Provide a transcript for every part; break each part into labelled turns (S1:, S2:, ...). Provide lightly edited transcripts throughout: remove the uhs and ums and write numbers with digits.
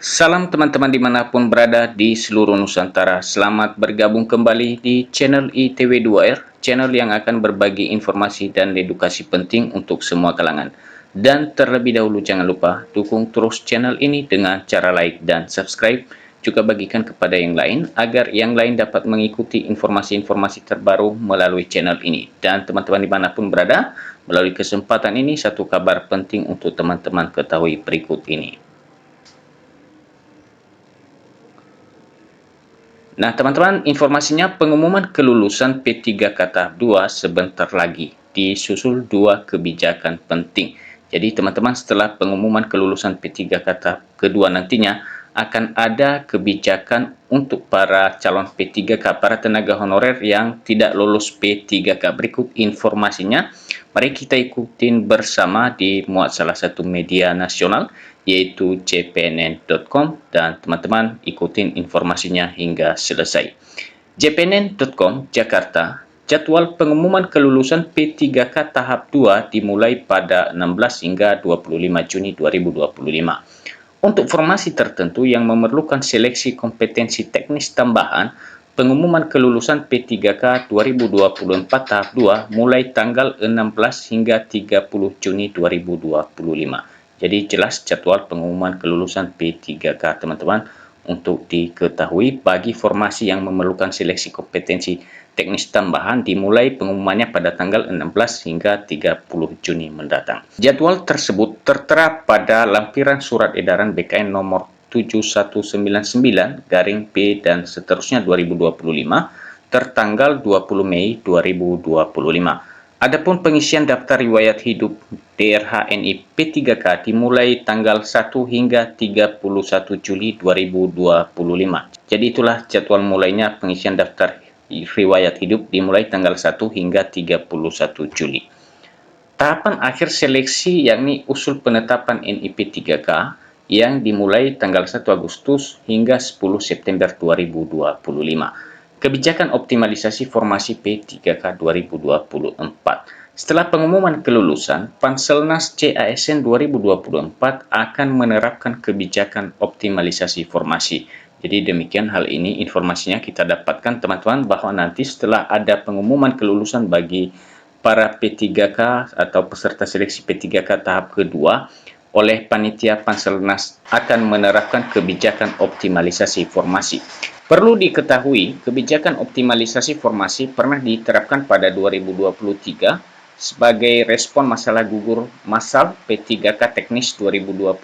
S1: Salam teman-teman dimanapun berada di seluruh Nusantara. Selamat bergabung kembali di channel ITW2R, channel yang akan berbagi informasi dan edukasi penting untuk semua kalangan. Dan terlebih dahulu jangan lupa dukung terus channel ini dengan cara like dan subscribe. Juga bagikan kepada yang lain agar yang lain dapat mengikuti informasi-informasi terbaru melalui channel ini. Dan teman-teman dimanapun berada, melalui kesempatan ini satu kabar penting untuk teman-teman ketahui berikut ini. Nah, teman-teman, informasinya pengumuman kelulusan P3K tahap 2 sebentar lagi, disusul dua kebijakan penting. Jadi, teman-teman, setelah pengumuman kelulusan P3K tahap kedua nantinya, akan ada kebijakan untuk para calon P3K, para tenaga honorer yang tidak lulus P3K. Berikut informasinya, mari kita ikutin bersama di muat salah satu media nasional, yaitu jpnn.com, dan teman-teman ikutin informasinya hingga selesai. jpnn.com Jakarta, jadwal pengumuman kelulusan P3K tahap 2 dimulai pada 16 hingga 25 Juni 2025. Untuk formasi tertentu yang memerlukan seleksi kompetensi teknis tambahan, pengumuman kelulusan P3K 2024 tahap 2 mulai tanggal 16 hingga 30 Juni 2025. Jadi jelas jadwal pengumuman kelulusan P3K, teman-teman, untuk diketahui bagi formasi yang memerlukan seleksi kompetensi teknis tambahan dimulai pengumumannya pada tanggal 16 hingga 30 Juni mendatang. Jadwal tersebut tertera pada lampiran surat edaran BKN nomor 7199 garing P dan seterusnya 2025 tertanggal 20 Mei 2025. Adapun pengisian daftar riwayat hidup DRHNI P3K dimulai tanggal 1 hingga 31 Juli 2025. Jadi itulah jadwal mulainya pengisian daftar riwayat hidup dimulai tanggal 1 hingga 31 Juli. Tahapan akhir seleksi yakni usul penetapan NIP 3K yang dimulai tanggal 1 Agustus hingga 10 September 2025. Kebijakan optimalisasi formasi P3K 2024. Setelah pengumuman kelulusan, Panselnas CASN 2024 akan menerapkan kebijakan optimalisasi formasi. Jadi demikian hal ini informasinya kita dapatkan, teman-teman, bahwa nanti setelah ada pengumuman kelulusan bagi para P3K atau peserta seleksi P3K tahap kedua, oleh panitia Panselnas akan menerapkan kebijakan optimalisasi formasi. Perlu diketahui, kebijakan optimalisasi formasi pernah diterapkan pada 2023 sebagai respon masalah gugur massal P3K teknis 2022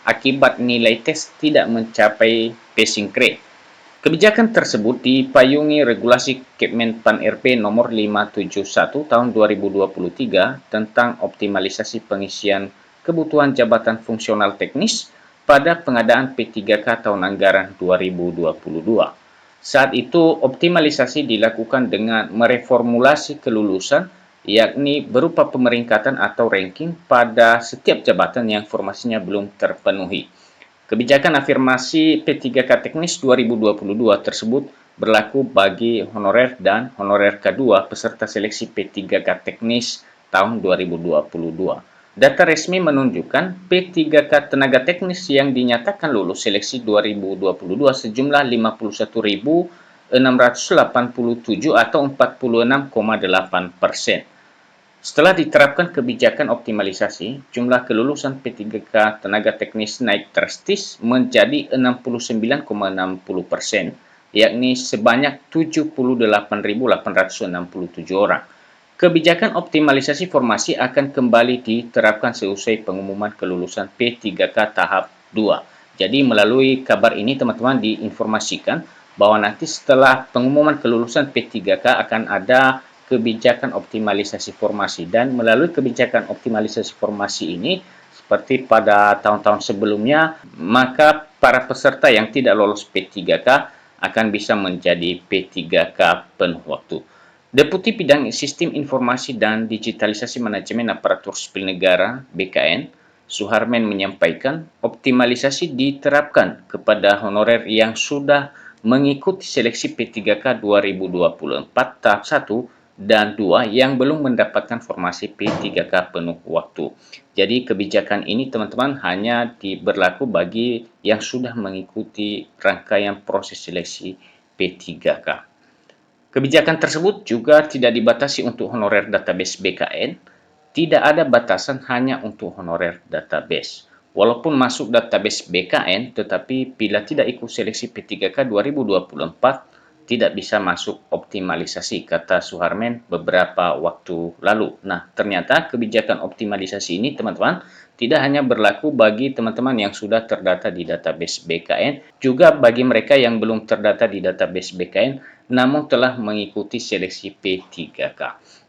S1: akibat nilai tes tidak mencapai passing grade. Kebijakan tersebut dipayungi regulasi Kemenpan RB nomor 571 tahun 2023 tentang optimalisasi pengisian kebutuhan jabatan fungsional teknis pada pengadaan P3K tahun anggaran 2022. Saat itu, optimalisasi dilakukan dengan mereformulasi kelulusan, yakni berupa pemeringkatan atau ranking pada setiap jabatan yang formasinya belum terpenuhi. Kebijakan afirmasi P3K teknis 2022 tersebut berlaku bagi honorer dan honorer K2 peserta seleksi P3K teknis tahun 2022. Data resmi menunjukkan P3K tenaga teknis yang dinyatakan lulus seleksi 2022 sejumlah 51.687 atau 46,8%. Setelah diterapkan kebijakan optimalisasi, jumlah kelulusan P3K tenaga teknis naik drastis menjadi 69,60%, yakni sebanyak 78.867 orang. Kebijakan optimalisasi formasi akan kembali diterapkan seusai pengumuman kelulusan P3K tahap 2. Jadi melalui kabar ini teman-teman diinformasikan bahwa nanti setelah pengumuman kelulusan P3K akan ada kebijakan optimalisasi formasi, dan melalui kebijakan optimalisasi formasi ini seperti pada tahun-tahun sebelumnya, maka para peserta yang tidak lolos P3K akan bisa menjadi P3K penuh waktu. Deputi Bidang Sistem Informasi dan Digitalisasi Manajemen Aparatur Sipil Negara (BKN) Suharmen menyampaikan, optimalisasi diterapkan kepada honorer yang sudah mengikuti seleksi P3K 2024 tahap 1 dan 2 yang belum mendapatkan formasi P3K penuh waktu. Jadi kebijakan ini teman-teman hanya berlaku bagi yang sudah mengikuti rangkaian proses seleksi P3K. Kebijakan tersebut juga tidak dibatasi untuk honorer database BKN, tidak ada batasan hanya untuk honorer database. Walaupun masuk database BKN, tetapi bila tidak ikut seleksi P3K 2024, tidak bisa masuk optimalisasi, kata Suharmen beberapa waktu lalu. Nah, ternyata kebijakan optimalisasi ini, teman-teman, tidak hanya berlaku bagi teman-teman yang sudah terdata di database BKN, juga bagi mereka yang belum terdata di database BKN, namun telah mengikuti seleksi P3K.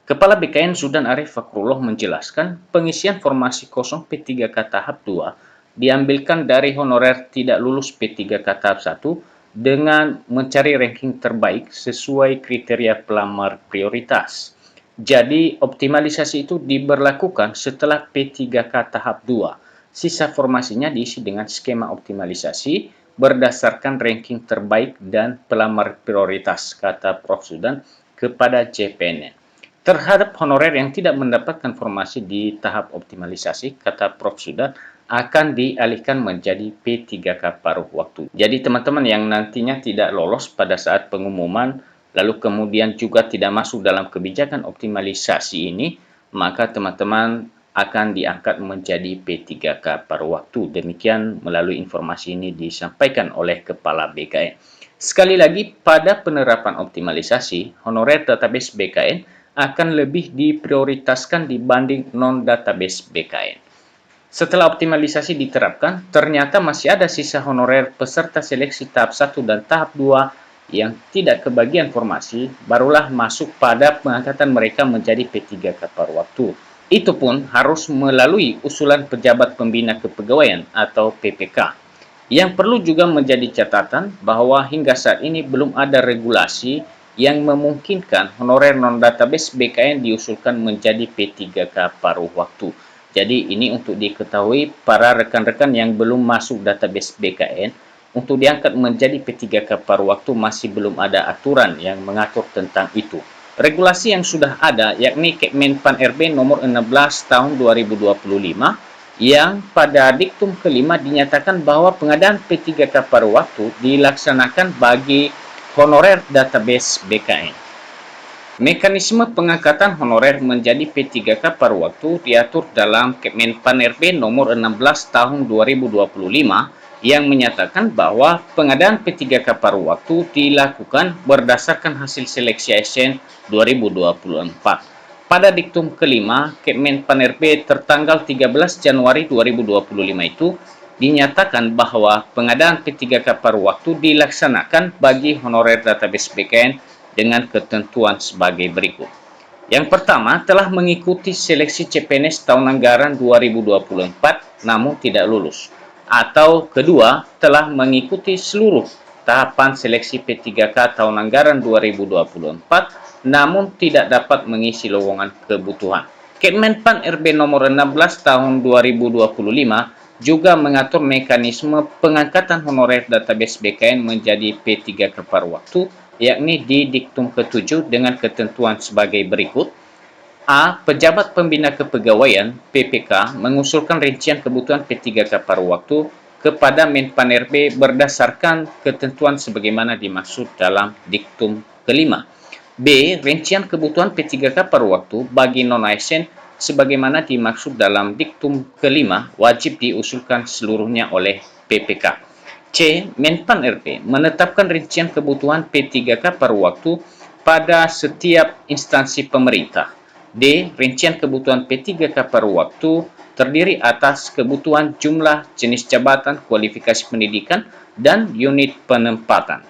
S1: Kepala BKN Zudan Arif Fakrullah menjelaskan, pengisian formasi kosong P3K tahap 2 diambilkan dari honorer tidak lulus P3K tahap 1 dengan mencari ranking terbaik sesuai kriteria pelamar prioritas. Jadi, optimalisasi itu diberlakukan setelah P3K tahap 2. Sisa formasinya diisi dengan skema optimalisasi berdasarkan ranking terbaik dan pelamar prioritas, kata Prof. Zudan kepada CPNN. Terhadap honorer yang tidak mendapatkan formasi di tahap optimalisasi, kata Prof. Zudan, akan dialihkan menjadi P3K paruh waktu. Jadi teman-teman yang nantinya tidak lolos pada saat pengumuman, lalu kemudian juga tidak masuk dalam kebijakan optimalisasi ini, maka teman-teman akan diangkat menjadi P3K paruh waktu. Demikian melalui informasi ini disampaikan oleh Kepala BKN. Sekali lagi, pada penerapan optimalisasi, honorer database BKN akan lebih diprioritaskan dibanding non-database BKN. Setelah optimalisasi diterapkan, ternyata masih ada sisa honorer peserta seleksi tahap 1 dan tahap 2 yang tidak kebagian formasi, barulah masuk pada pengangkatan mereka menjadi P3K paruh waktu. Itu pun harus melalui usulan pejabat pembina kepegawaian atau PPK. Yang perlu juga menjadi catatan bahwa hingga saat ini belum ada regulasi yang memungkinkan honorer non-database BKN diusulkan menjadi P3K paruh waktu. Jadi ini untuk diketahui para rekan-rekan yang belum masuk database BKN, untuk diangkat menjadi P3K paruh waktu masih belum ada aturan yang mengatur tentang itu. Regulasi yang sudah ada yakni Kemenpan RB nomor 16 tahun 2025 yang pada diktum kelima dinyatakan bahwa pengadaan P3K paruh waktu dilaksanakan bagi honorer database BKN. Mekanisme pengangkatan honorer menjadi P3K paruh waktu diatur dalam Kemenpan RB nomor 16 tahun 2025 yang menyatakan bahwa pengadaan P3K paruh waktu dilakukan berdasarkan hasil seleksi ASN 2024. Pada diktum kelima, Kemenpan RB tertanggal 13 Januari 2025 itu dinyatakan bahwa pengadaan P3K paruh waktu dilaksanakan bagi honorer database BKN dengan ketentuan sebagai berikut. Yang pertama, telah mengikuti seleksi CPNS tahun anggaran 2024 namun tidak lulus. Atau kedua, telah mengikuti seluruh tahapan seleksi P3K tahun anggaran 2024 namun tidak dapat mengisi lowongan kebutuhan. Kemenpan RB nomor 16 tahun 2025 juga mengatur mekanisme pengangkatan honorer database BKN menjadi P3K paruh waktu, yakni di diktum ke-7 dengan ketentuan sebagai berikut. A. Pejabat Pembina Kepegawaian (PPK) mengusulkan rincian kebutuhan P3K paruh waktu kepada Menpan RB berdasarkan ketentuan sebagaimana dimaksud dalam diktum kelima. B. Rincian kebutuhan P3K paruh waktu bagi non-ASN sebagaimana dimaksud dalam diktum kelima wajib diusulkan seluruhnya oleh PPK. C. Menpan RB menetapkan rincian kebutuhan P3K paruh waktu pada setiap instansi pemerintah. D. Rincian kebutuhan P3K paruh waktu terdiri atas kebutuhan jumlah, jenis jabatan, kualifikasi pendidikan, dan unit penempatan.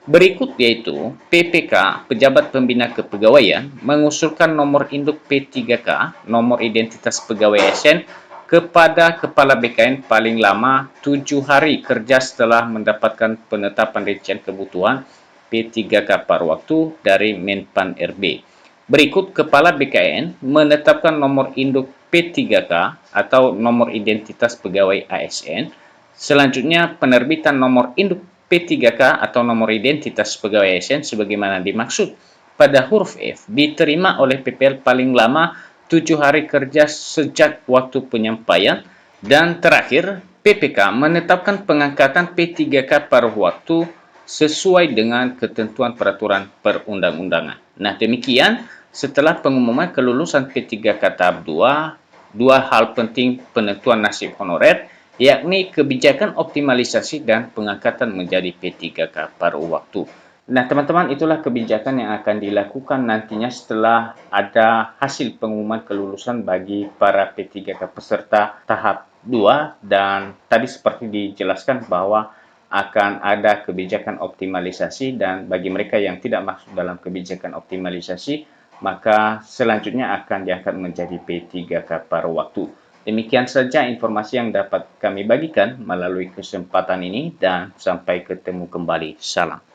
S1: Berikut yaitu PPK, Pejabat Pembina Kepegawaian, mengusulkan nomor induk P3K, nomor identitas pegawai ASN, kepada Kepala BKN paling lama 7 hari kerja setelah mendapatkan penetapan rincian kebutuhan P3K paruh waktu dari Menpan RB. Berikut Kepala BKN menetapkan nomor induk P3K atau nomor identitas pegawai ASN. Selanjutnya penerbitan nomor induk P3K atau nomor identitas pegawai ASN sebagaimana dimaksud pada huruf F diterima oleh PPL paling lama 7 hari kerja sejak waktu penyampaian. Dan terakhir, PPK menetapkan pengangkatan P3K paruh waktu sesuai dengan ketentuan peraturan perundang-undangan. Nah, demikian setelah pengumuman kelulusan P3K tahap 2, dua hal penting penentuan nasib honorer, yakni kebijakan optimalisasi dan pengangkatan menjadi P3K paruh waktu. Nah, teman-teman, itulah kebijakan yang akan dilakukan nantinya setelah ada hasil pengumuman kelulusan bagi para P3K peserta tahap 2. Dan tadi seperti dijelaskan bahwa akan ada kebijakan optimalisasi, dan bagi mereka yang tidak masuk dalam kebijakan optimalisasi, maka selanjutnya akan diangkat menjadi P3K paruh waktu. Demikian saja informasi yang dapat kami bagikan melalui kesempatan ini, dan sampai ketemu kembali. Salam.